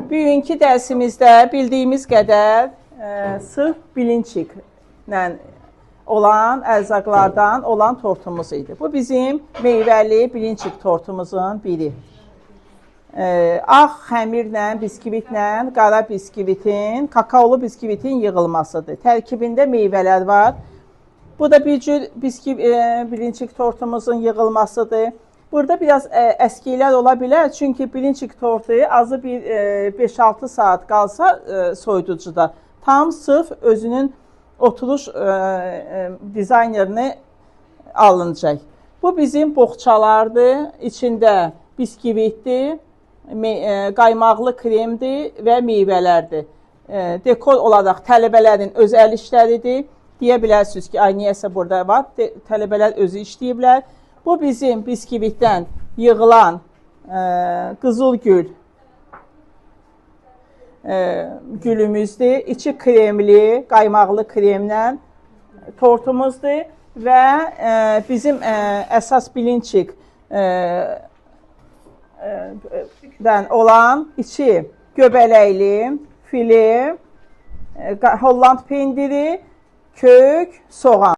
Bugünkü dərsimizdə bildiyimiz qədər sırf bilinçiklə olan ərzaqlardan olan tortumuz idi. Bu bizim meyvəli bilinçik tortumuzun biri. Ağ xəmirlə, biskvitlə, qara biskvitin, kakaolu biskvitin yığılmasıdır. Tərkibində meyvələr var. Bu da bir cür bilinçik tortumuzun yığılmasıdır. Burada biraz əskiklər ola bilər, çünki bilinçik tortu azı bir 5-6 saat qalsa soyuducuda tam sırf özünün oturuş dizaynerini alınacaq. Bu bizim boğçalardır, içində biskvitdir, qaymaqlı kremdir və meyvələrdir. Dekor olaraq tələbələrin öz əl işləridir. Deyə bilərsiniz ki, ay niyəsə burada var, tələbələr özü işləyiblər. Bu bizim biskvitdən yığılan qızılgül gülümüzdür. İçi kremli, qaymaqlı kremlə tortumuzdur və bizim əsas bilinçik olan içi göbələkli, fili, Holland pendiri, kök, soğan.